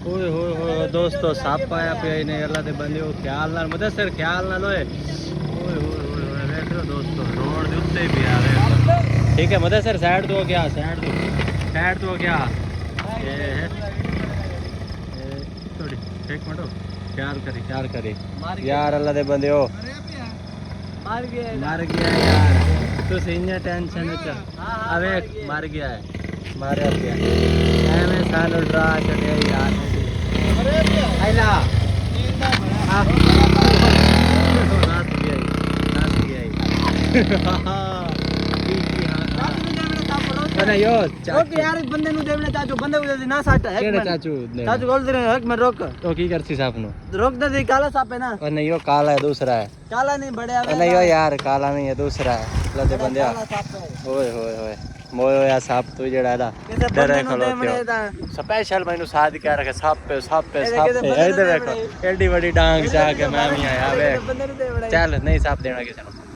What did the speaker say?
ओए होए होए दोस्तों सप आया पे इन्हें अल्लाह दे बंदे हो ख्याल नाल मुदस्सिर ख्याल नाल होए ओए होए होए देख लो दोस्तों रोड दे उत्ते भी आ रहे ठीक है मुदस्सिर साइड तो क्या साइड तो क्या ये थोड़ी एक मिनट ख्याल करी यार अल्लाह दे बंदे हो मार गया यार तू इन्ने टेंशन च अबे मर गया है मारे पिया एवें सानू डरा छड़े यार आइला हां नास गया अरे यो ओके यार इस बंदे नु देवने चाचू बंदे को दे ना साट है केड़े चाचू चाचू बोल दे रहे एक मिनट रोक तो की करती साहब नु रोक दे काला सांप है ना और नहीं यो काला है दूसरा है काला नहीं बड़े आवे नहीं यो यार काला नहीं है दूसरा है लदे बंदे काला सांप है ओए होए होए मोयो या सांप तू जेड़ा दा डरे खलोते हो स्पेशल मैनू साथ क्या रखे सांप पे इधर देखो एडी बड़ी डांग जा के मैं भी आया वे चल नहीं सांप देना किसी